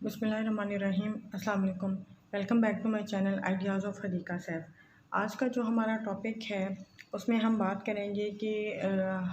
बिस्मिल्लाहिर्रहमानिर्रहीम। अस्सलाम वालेकुम। Welcome back to my channel ideas of Hadika Saif. आज का जो हमारा टॉपिक है उसमें हम बात करेंगे कि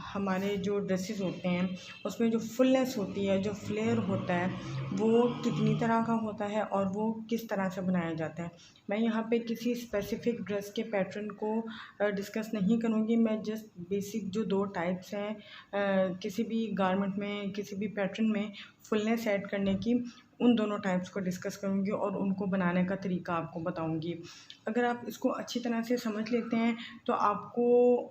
हमारे जो ड्रेसेस होते हैं उसमें जो फुलनेस होती है, जो फ्लेयर होता है, वो कितनी तरह का होता है और वो किस तरह से बनाया जाता है। मैं यहाँ पे किसी स्पेसिफ़िक ड्रेस के पैटर्न को डिस्कस नहीं करूँगी। मैं जस्ट बेसिक जो दो टाइप्स हैं किसी भी गारमेंट में, किसी भी पैटर्न में फुलनेस ऐड करने की, उन दोनों टाइप्स को डिस्कस करूँगी और उनको बनाने का तरीका आपको बताऊँगी। अगर आप इसको अच्छी तरह से समझ लेते हैं तो आपको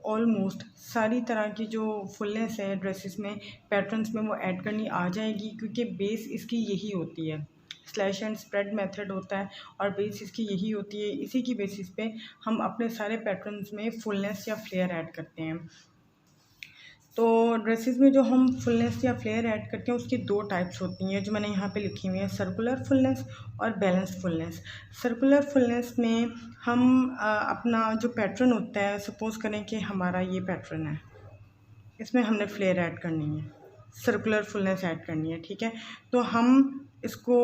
ऑलमोस्ट सारी तरह की जो फुलनेस है ड्रेसेस में, पैटर्न्स में, वो ऐड करनी आ जाएगी, क्योंकि बेस इसकी यही होती है। स्लैश एंड स्प्रेड मेथड होता है और बेस इसकी यही होती है। इसी की बेसिस पे हम अपने सारे पैटर्न्स में फुलनेस या फ्लेयर ऐड करते हैं। तो ड्रेसेस में जो हम फुलनेस या फ्लेयर ऐड करते हैं उसकी दो टाइप्स होती हैं जो मैंने यहाँ पे लिखी हुई है, सर्कुलर फुलनेस और बैलेंस फुलनेस। सर्कुलर फुलनेस में हम अपना जो पैटर्न होता है, सपोज़ करें कि हमारा ये पैटर्न है, इसमें हमने फ्लेयर ऐड करनी है, सर्कुलर फुलनेस ऐड करनी है, ठीक है। तो हम इसको,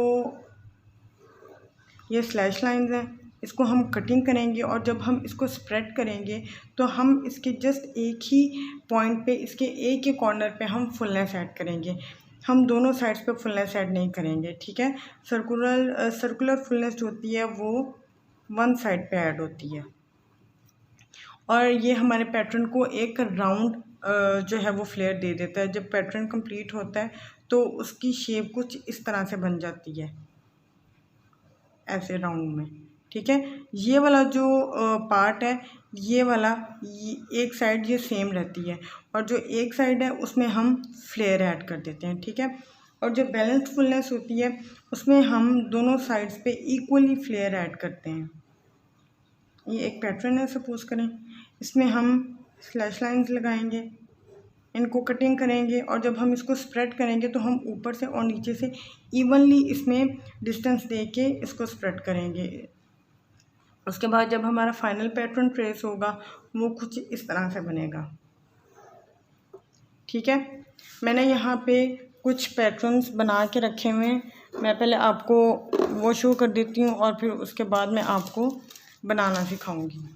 ये स्लैश लाइंस हैं, इसको हम कटिंग करेंगे और जब हम इसको स्प्रेड करेंगे तो हम इसके जस्ट एक ही पॉइंट पे, इसके एक ही कॉर्नर पे हम फुलनेस ऐड करेंगे। हम दोनों साइड्स पे फुलनेस ऐड नहीं करेंगे, ठीक है। सर्कुलर फुलनेस जो होती है वो वन साइड पे ऐड होती है और ये हमारे पैटर्न को एक राउंड जो है वो फ्लेयर दे देता है। जब पैटर्न कंप्लीट होता है तो उसकी शेप कुछ इस तरह से बन जाती है, ऐसे राउंड में, ठीक है। ये वाला जो पार्ट है, ये वाला, ये एक साइड ये सेम रहती है और जो एक साइड है उसमें हम फ्लेयर ऐड कर देते हैं, ठीक है। और जो बैलेंस्ड फुलनेस होती है उसमें हम दोनों साइड्स पे इक्वली फ्लेयर ऐड करते हैं। ये एक पैटर्न है, सपोज करें, इसमें हम स्लैश लाइंस लगाएंगे, इनको कटिंग करेंगे और जब हम इसको स्प्रेड करेंगे तो हम ऊपर से और नीचे से इवनली इसमें डिस्टेंस दे के इसको स्प्रेड करेंगे। उसके बाद जब हमारा फाइनल पैटर्न ट्रेस होगा वो कुछ इस तरह से बनेगा, ठीक है। मैंने यहाँ पे कुछ पैटर्न्स बना के रखे हुए हैं, मैं पहले आपको वो शो कर देती हूँ और फिर उसके बाद मैं आपको बनाना सिखाऊंगी।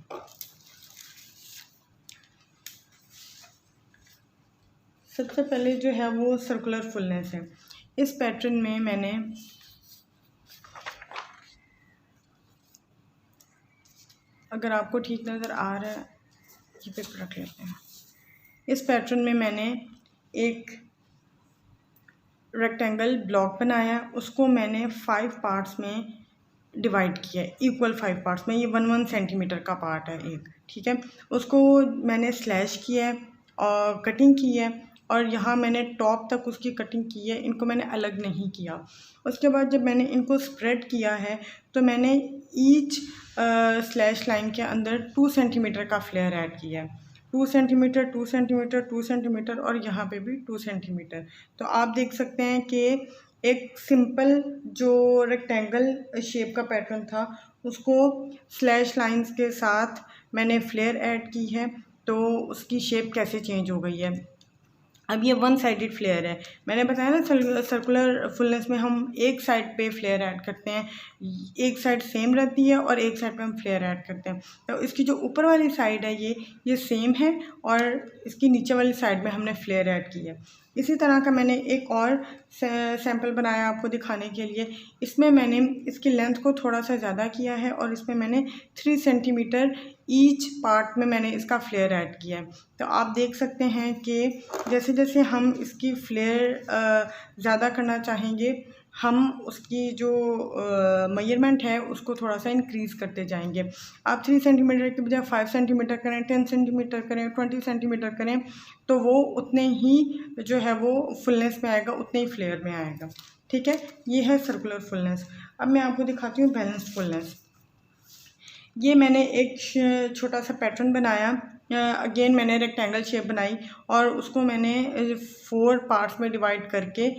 सबसे पहले जो है वो सर्कुलर फुलनेस है। इस पैटर्न में मैंने अगर आपको ठीक नज़र आ रहा है, ये पेपर रख लेते हैं। इस पैटर्न में मैंने एक रेक्टेंगल ब्लॉक बनाया, उसको मैंने 5 पार्ट्स में डिवाइड किया है, इक्वल 5 पार्ट्स में। ये 1-1 सेंटीमीटर का पार्ट है एक, ठीक है। उसको मैंने स्लैश किया है और कटिंग की है और यहाँ मैंने टॉप तक उसकी कटिंग की है, इनको मैंने अलग नहीं किया। उसके बाद जब मैंने इनको स्प्रेड किया है तो मैंने ईच स्लैश लाइन के अंदर 2 सेंटीमीटर का फ्लेयर ऐड किया है। 2 सेंटीमीटर, 2 सेंटीमीटर, 2 सेंटीमीटर और यहाँ पे भी 2 सेंटीमीटर। तो आप देख सकते हैं कि एक सिंपल जो रेक्टेंगल शेप का पैटर्न था उसको स्लैश लाइंस के साथ मैंने फ्लेयर ऐड की है, तो उसकी शेप कैसे चेंज हो गई है। अब ये वन साइडेड फ्लेयर है, मैंने बताया ना सर्कुलर फुलनेस में हम एक साइड पे फ्लेयर ऐड करते हैं, एक साइड सेम रहती है और एक साइड पे हम फ्लेयर ऐड करते हैं। तो इसकी जो ऊपर वाली साइड है ये सेम है और इसकी नीचे वाली साइड में हमने फ्लेयर ऐड की है। इसी तरह का मैंने एक और सैंपल बनाया आपको दिखाने के लिए। इसमें मैंने इसकी लेंथ को थोड़ा सा ज़्यादा किया है और इसमें मैंने 3 सेंटीमीटर ईच पार्ट में मैंने इसका फ्लेयर ऐड किया है। तो आप देख सकते हैं कि जैसे जैसे हम इसकी फ्लेयर ज़्यादा करना चाहेंगे, हम उसकी जो मेजरमेंट है उसको थोड़ा सा इंक्रीज़ करते जाएंगे। आप 3 सेंटीमीटर के बजाय 5 सेंटीमीटर करें, 10 सेंटीमीटर करें, 20 सेंटीमीटर करें, तो वो उतने ही जो है वो फुलनेस में आएगा, उतने ही फ्लेयर में आएगा, ठीक है। ये है सर्कुलर फुलनेस। अब मैं आपको दिखाती हूँ बैलेंस्ड फुलनेस। ये मैंने एक छोटा सा पैटर्न बनाया, अगेन मैंने रेक्टेंगल शेप बनाई और उसको मैंने 4 पार्ट्स में डिवाइड करके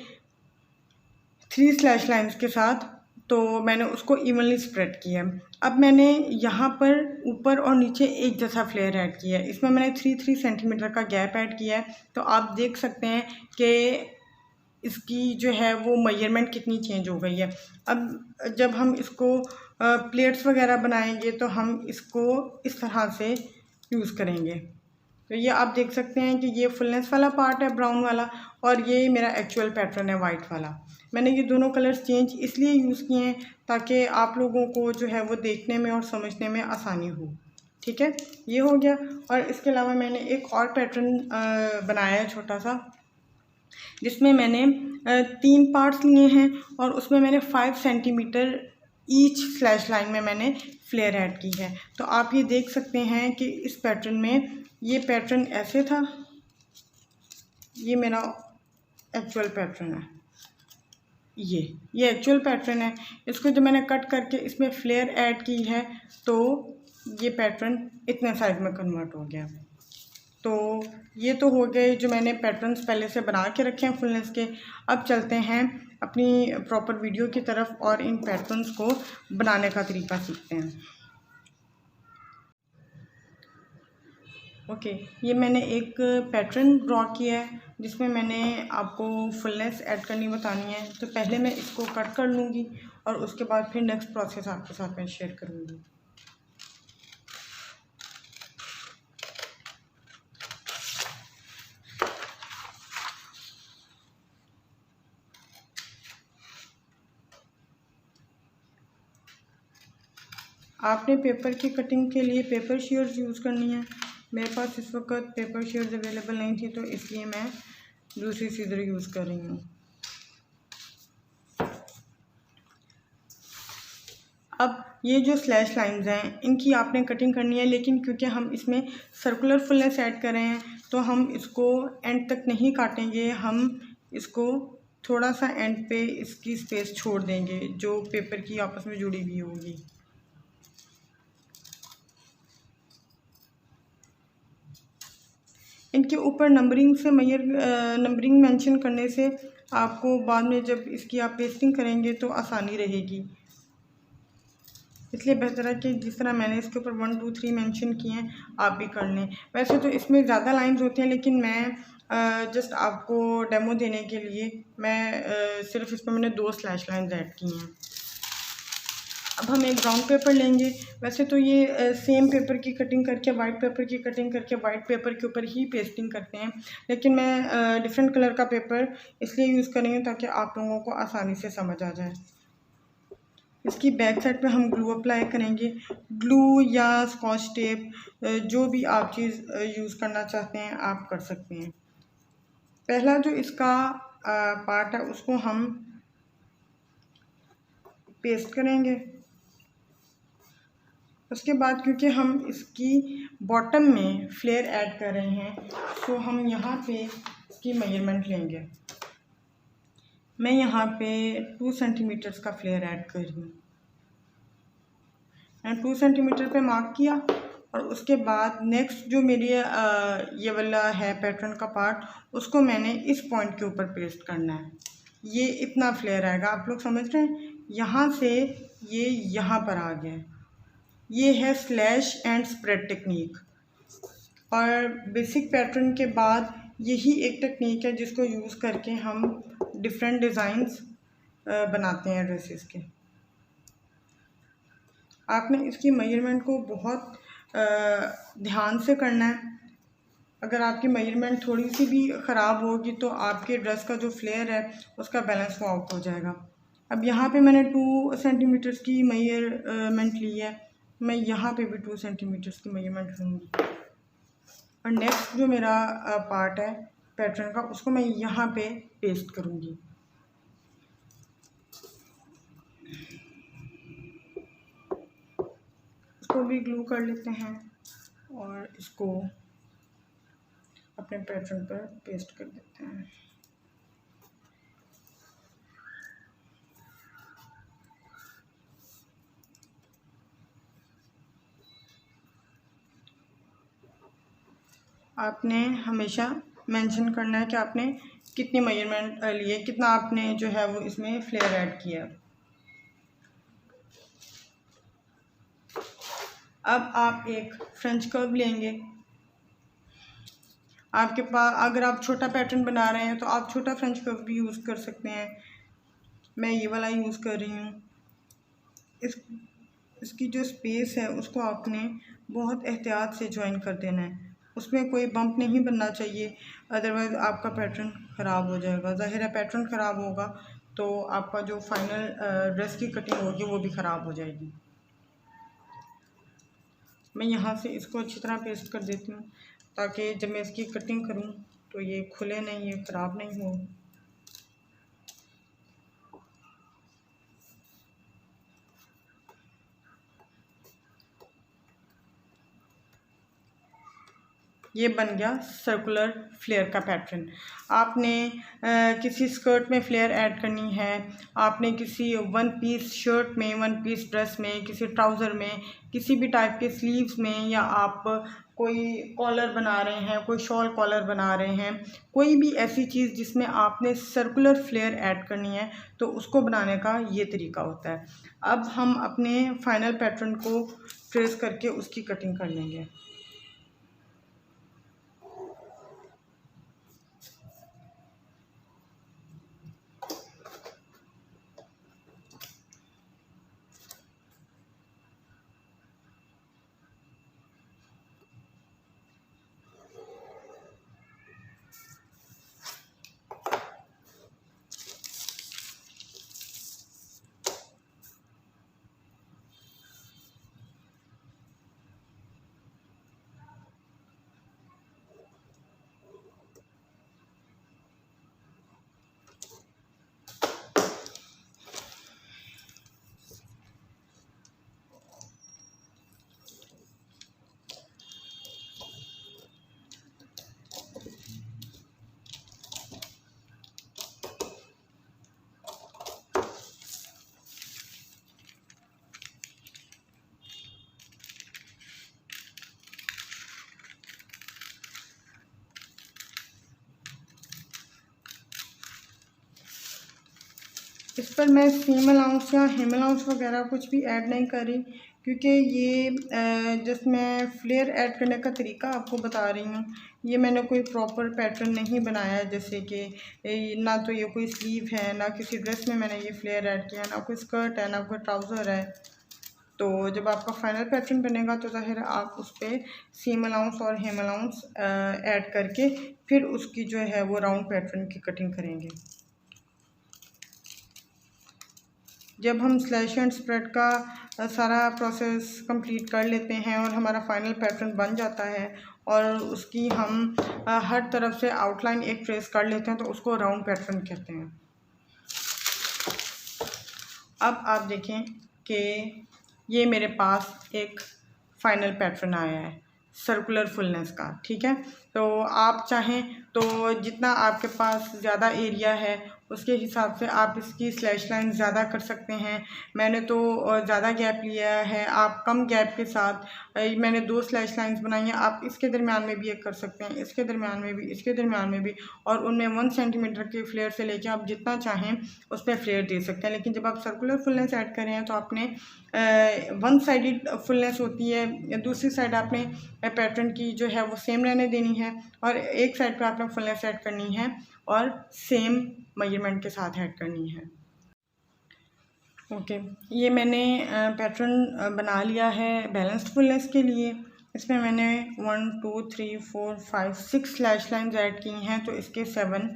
3 स्लैश लाइंस के साथ, तो मैंने उसको इवनली स्प्रेड किया। अब मैंने यहाँ पर ऊपर और नीचे एक जैसा फ्लेयर ऐड किया है, इसमें मैंने 3-3 सेंटीमीटर का गैप ऐड किया है। तो आप देख सकते हैं कि इसकी जो है वो मेजरमेंट कितनी चेंज हो गई है। अब जब हम इसको प्लेट्स वगैरह बनाएंगे तो हम इसको इस तरह से यूज़ करेंगे। तो ये आप देख सकते हैं कि ये फुलनेस वाला पार्ट है ब्राउन वाला, और ये मेरा एक्चुअल पैटर्न है वाइट वाला। मैंने ये दोनों कलर्स चेंज इसलिए यूज़ किए हैं ताकि आप लोगों को जो है वो देखने में और समझने में आसानी हो। ठीक है, ये हो गया। और इसके अलावा मैंने एक और पैटर्न बनाया है छोटा सा, जिसमें मैंने 3 पार्ट्स लिए हैं और उसमें मैंने 5 सेंटीमीटर ईच स्लैश लाइन में मैंने फ्लेयर ऐड की है। तो आप ये देख सकते हैं कि इस पैटर्न में ये पैटर्न ऐसे था, ये मेरा एक्चुअल पैटर्न है, ये एक्चुअल पैटर्न है। इसको जो मैंने कट करके इसमें फ्लेयर ऐड की है तो ये पैटर्न इतने साइज में कन्वर्ट हो गया। तो ये तो हो गए जो मैंने पैटर्न्स पहले से बना के रखे हैं फुलनेस के। अब चलते हैं अपनी प्रॉपर वीडियो की तरफ और इन पैटर्न्स को बनाने का तरीका सीखते हैं। ओके, ये मैंने एक पैटर्न ड्रॉ किया है जिसमें मैंने आपको फुलनेस ऐड करनी बतानी है। तो पहले मैं इसको कट कर लूँगी और उसके बाद फिर नेक्स्ट प्रोसेस आपके साथ मैं शेयर करूँगी। आपने पेपर की कटिंग के लिए पेपर शेयर्स यूज़ करनी है। मेरे पास इस वक्त पेपर शेयर्स अवेलेबल नहीं थी तो इसलिए मैं दूसरी सीजर यूज़ कर रही हूँ। अब ये जो स्लैश लाइंस हैं इनकी आपने कटिंग करनी है, लेकिन क्योंकि हम इसमें सर्कुलर फुलनेस ऐड कर रहे हैं तो हम इसको एंड तक नहीं काटेंगे, हम इसको थोड़ा सा एंड पे इसकी स्पेस छोड़ देंगे जो पेपर की आपस में जुड़ी हुई होगी। इनके ऊपर नंबरिंग से नंबरिंग मेंशन करने से आपको बाद में जब इसकी आप पेस्टिंग करेंगे तो आसानी रहेगी। इसलिए बेहतर है कि जिस तरह मैंने इसके ऊपर 1 2 3 मेंशन किए हैं आप भी कर लें। वैसे तो इसमें ज़्यादा लाइंस होती हैं, लेकिन मैं जस्ट आपको डेमो देने के लिए मैं सिर्फ इसमें मैंने 2 स्लैश लाइंस ऐड की हैं। अब हम एक ब्राउन पेपर लेंगे। वैसे तो ये सेम पेपर की कटिंग करके वाइट पेपर की कटिंग करके वाइट पेपर के ऊपर ही पेस्टिंग करते हैं, लेकिन मैं डिफरेंट कलर का पेपर इसलिए यूज़ कर रही हूँ ताकि आप लोगों को आसानी से समझ आ जाए। इसकी बैक साइड पे हम ग्लू अप्लाई करेंगे। ग्लू या स्कॉच टेप जो भी आप चीज़ यूज़ करना चाहते हैं आप कर सकते हैं। पहला जो इसका पार्ट है उसको हम पेस्ट करेंगे। उसके बाद क्योंकि हम इसकी बॉटम में फ्लेयर ऐड कर रहे हैं तो हम यहाँ पे इसकी मेजरमेंट लेंगे। मैं यहाँ पे 2 सेंटीमीटर्स का फ्लेयर ऐड कर रही हूँ। मैंने 2 सेंटीमीटर पे मार्क किया और उसके बाद नेक्स्ट जो मेरी ये वाला है पैटर्न का पार्ट उसको मैंने इस पॉइंट के ऊपर पेस्ट करना है। ये इतना फ्लेयर आएगा, आप लोग समझ रहे हैं। यहाँ से ये यहाँ पर आ गया है। ये है स्लैश एंड स्प्रेड टेक्निक। और बेसिक पैटर्न के बाद यही एक टेक्निक है जिसको यूज़ करके हम डिफरेंट डिज़ाइंस बनाते हैं ड्रेसेस के। आपने इसकी मेजरमेंट को बहुत ध्यान से करना है। अगर आपकी मेजरमेंट थोड़ी सी भी ख़राब होगी तो आपके ड्रेस का जो फ्लेयर है उसका बैलेंस वो आउट हो जाएगा। अब यहाँ पे मैंने 2 सेंटीमीटर्स की मेजरमेंट ली है, मैं यहाँ पे भी 2 सेंटीमीटर्स की मेजरमेंट लूँगी। और नेक्स्ट जो मेरा पार्ट है पैटर्न का उसको मैं यहाँ पे पेस्ट करूँगी। इसको भी ग्लू कर लेते हैं और इसको अपने पैटर्न पर पेस्ट कर देते हैं। आपने हमेशा मेंशन करना है कि आपने कितनी मेजरमेंट लिए, कितना आपने जो है वो इसमें फ्लेयर ऐड किया। अब आप एक फ्रेंच कर्व लेंगे आपके पास अगर आप छोटा पैटर्न बना रहे हैं तो आप छोटा फ्रेंच कर्व भी यूज़ कर सकते हैं। मैं ये वाला यूज़ कर रही हूँ। इसकी जो स्पेस है उसको आपने बहुत एहतियात से ज्वाइन कर देना है, उसमें कोई बम्प नहीं बनना चाहिए, अदरवाइज़ आपका पैटर्न ख़राब हो जाएगा। ज़ाहिर है पैटर्न ख़राब होगा तो आपका जो फाइनल ड्रेस की कटिंग होगी वो भी ख़राब हो जाएगी। मैं यहाँ से इसको अच्छी तरह पेस्ट कर देती हूँ ताकि जब मैं इसकी कटिंग करूँ तो ये खुले नहीं, ये ख़राब नहीं हो। ये बन गया सर्कुलर फ्लेयर का पैटर्न। आपने किसी स्कर्ट में फ्लेयर ऐड करनी है, आपने किसी वन पीस शर्ट में, वन पीस ड्रेस में, किसी ट्राउज़र में, किसी भी टाइप के स्लीव्स में, या आप कोई कॉलर बना रहे हैं, कोई शॉल कॉलर बना रहे हैं, कोई भी ऐसी चीज़ जिसमें आपने सर्कुलर फ्लेयर ऐड करनी है तो उसको बनाने का ये तरीका होता है। अब हम अपने फाइनल पैटर्न को ट्रेस करके उसकी कटिंग कर लेंगे। इस पर मैं सीम अलाउंस या हेम अलाउंस वगैरह कुछ भी ऐड नहीं कर रही, क्योंकि ये जस्ट मैं फ्लेयर ऐड करने का तरीका आपको बता रही हूँ। ये मैंने कोई प्रॉपर पैटर्न नहीं बनाया है, जैसे कि ना तो ये कोई स्लीव है, ना किसी ड्रेस में मैंने ये फ्लेयर ऐड किया, ना कोई स्कर्ट है, ना कोई ट्राउज़र है। तो जब आपका फाइनल पैटर्न बनेगा तो ज़ाहिर है आप उस पर सीम अलाउंस और हेम अलाउंस ऐड करके फिर उसकी जो है वो राउंड पैटर्न की कटिंग करेंगे। जब हम स्लैश एंड स्प्रेड का सारा प्रोसेस कंप्लीट कर लेते हैं और हमारा फाइनल पैटर्न बन जाता है और उसकी हम हर तरफ से आउटलाइन एक ट्रेस कर लेते हैं तो उसको राउंड पैटर्न कहते हैं। अब आप देखें कि ये मेरे पास एक फाइनल पैटर्न आया है सर्कुलर फुलनेस का, ठीक है। तो आप चाहें तो जितना आपके पास ज़्यादा एरिया है उसके हिसाब से आप इसकी स्लैश लाइन ज़्यादा कर सकते हैं। मैंने तो ज़्यादा गैप लिया है, आप कम गैप के साथ मैंने 2 स्लैश लाइंस बनाई हैं। आप इसके दरमियान में भी एक कर सकते हैं, इसके दरमियान में भी, इसके दरमियान में भी, और उनमें 1 सेंटीमीटर के फ्लेयर से लेके आप जितना चाहें उस पर फ्लेयर दे सकते हैं। लेकिन जब आप सर्कुलर फुलनेस ऐड कर रहे हैं तो आपने 1 साइडेड फुलनेस होती है, दूसरी साइड आपने पैटर्न की जो है वो सेम रहने देनी है और एक साइड पे आपने फुलनेस ऐड करनी है और सेम मेजरमेंट के साथ ऐड करनी है। ओके, ये मैंने पैटर्न बना लिया है बैलेंस्ड फुलनेस के लिए। इसमें मैंने 1 2 3 4 5 6 स्लैश लाइंस ऐड की हैं, तो इसके 7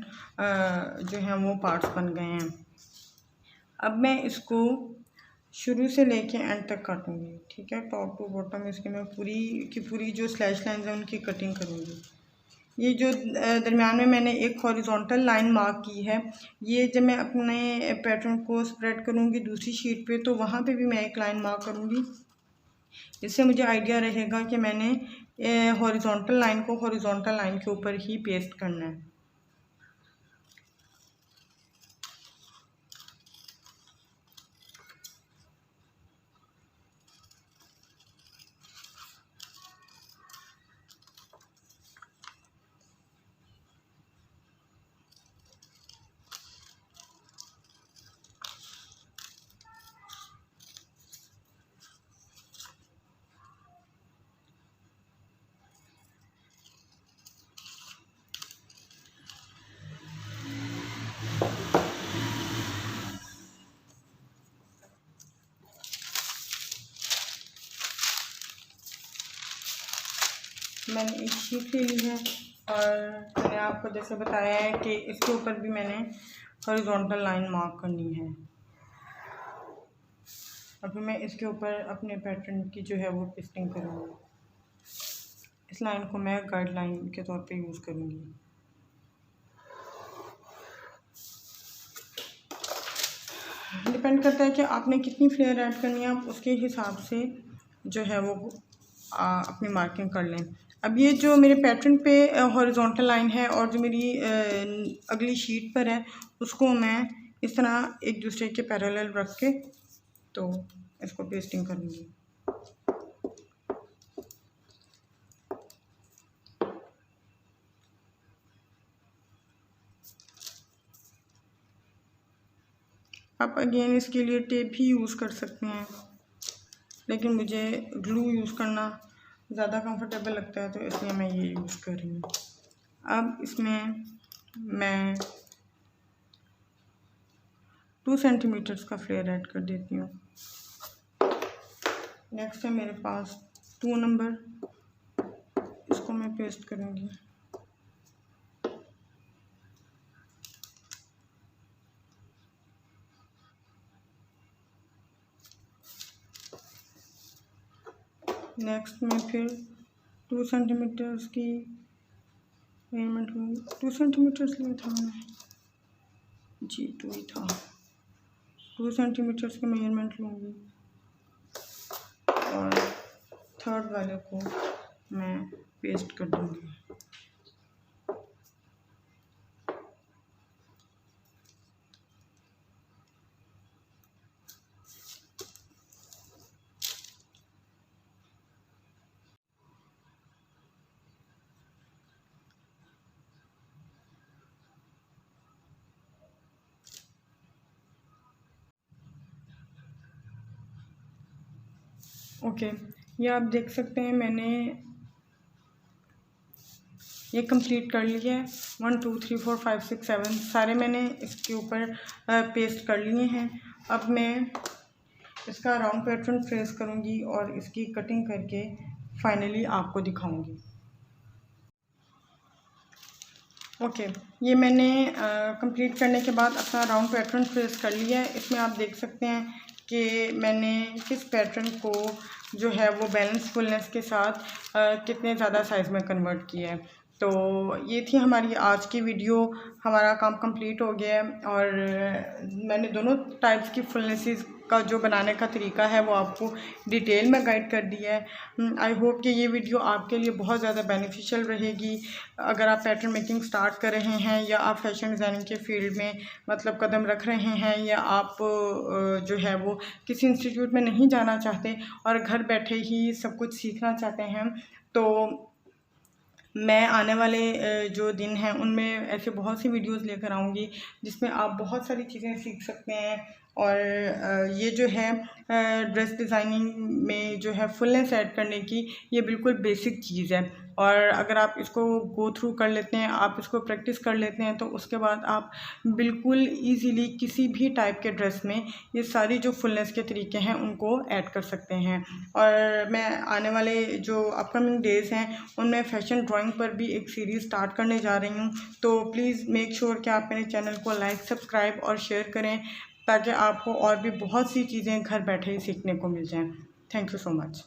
जो हैं वो पार्ट्स बन गए हैं। अब मैं इसको शुरू से लेके एंड तक काटूंगी, ठीक है। टॉप टू बॉटम इसकी मैं पूरी की पूरी जो स्लैश लाइंस हैं उनकी कटिंग करूँगी। ये जो दरमियान में मैंने एक हॉरिजॉन्टल लाइन मार्क की है, ये जब मैं अपने पैटर्न को स्प्रेड करूँगी दूसरी शीट पे तो वहाँ पे भी मैं एक लाइन मार्क करूँगी। इससे मुझे आइडिया रहेगा कि मैंने हॉरिजॉन्टल लाइन को हॉरिजॉन्टल लाइन के ऊपर ही पेस्ट करना है। मैंने एक शीट ले ली है और मैंने आपको जैसे बताया है कि इसके ऊपर भी मैंने हॉरिजॉन्टल लाइन मार्क करनी है। अभी मैं इसके ऊपर अपने पैटर्न की जो है वो पेस्टिंग करूँगी। इस लाइन को मैं गाइडलाइन के तौर पे यूज़ करूँगी। डिपेंड करता है कि आपने कितनी फ्लेयर ऐड करनी है, आप उसके हिसाब से जो है वो अपनी मार्किंग कर लें। अब ये जो मेरे पैटर्न पे हॉरिजॉन्टल लाइन है और जो मेरी अगली शीट पर है उसको मैं इस तरह एक दूसरे के पैरेलल रख के तो इसको पेस्टिंग करूँगी। आप अगेन इसके लिए टेप भी यूज़ कर सकते हैं, लेकिन मुझे ग्लू यूज़ करना ज़्यादा कंफर्टेबल लगता है तो इसलिए मैं ये यूज़ कर रही हूँ। अब इसमें मैं 2 सेंटीमीटर्स का फ्लेयर ऐड कर देती हूँ। नेक्स्ट है मेरे पास 2 नंबर, इसको मैं पेस्ट करूँगी। नेक्स्ट में फिर 2 सेंटीमीटर्स की मेजरमेंट लूँगी। 2 सेंटीमीटर्स लिया था मैंने, जी 2 ही था। 2 सेंटीमीटर्स की मेजरमेंट लूँगी और थर्ड वाले को मैं पेस्ट कर दूँगी। ओके, ये आप देख सकते हैं मैंने ये कंप्लीट कर लिया है। 1 2 3 4 5 6 7 सारे मैंने इसके ऊपर पेस्ट कर लिए हैं। अब मैं इसका राउंड पैटर्न ट्रेस करूँगी और इसकी कटिंग करके फाइनली आपको दिखाऊँगी। ओके, ये मैंने कंप्लीट करने के बाद अपना राउंड पैटर्न ट्रेस कर लिया है। इसमें आप देख सकते हैं कि मैंने किस पैटर्न को जो है वो बैलेंस फुलनेस के साथ कितने ज़्यादा साइज़ में कन्वर्ट किया है। तो ये थी हमारी आज की वीडियो। हमारा काम कंप्लीट हो गया है और मैंने दोनों टाइप्स की फुलनेसेस का जो बनाने का तरीका है वो आपको डिटेल में गाइड कर दिया है। आई होप कि ये वीडियो आपके लिए बहुत ज़्यादा बेनिफिशियल रहेगी। अगर आप पैटर्न मेकिंग स्टार्ट कर रहे हैं या आप फैशन डिज़ाइनिंग के फील्ड में मतलब कदम रख रहे हैं या आप जो है वो किसी इंस्टीट्यूट में नहीं जाना चाहते और घर बैठे ही सब कुछ सीखना चाहते हैं, तो मैं आने वाले जो दिन हैं उनमें ऐसे बहुत सी वीडियोस लेकर आऊँगी जिसमें आप बहुत सारी चीज़ें सीख सकते हैं। और ये जो है ड्रेस डिज़ाइनिंग में जो है फुलनेस ऐड करने की ये बिल्कुल बेसिक चीज़ है और अगर आप इसको गो थ्रू कर लेते हैं, आप इसको प्रैक्टिस कर लेते हैं तो उसके बाद आप बिल्कुल ईज़िली किसी भी टाइप के ड्रेस में ये सारी जो फुलनेस के तरीके हैं उनको ऐड कर सकते हैं। और मैं आने वाले जो अपकमिंग डेज़ हैं उनमें फ़ैशन ड्राइंग पर भी एक सीरीज़ स्टार्ट करने जा रही हूँ, तो प्लीज़ मेक श्योर कि आप मेरे चैनल को लाइक, सब्सक्राइब और शेयर करें ताकि आपको और भी बहुत सी चीज़ें घर बैठे ही सीखने को मिल जाएं। Thank you so much.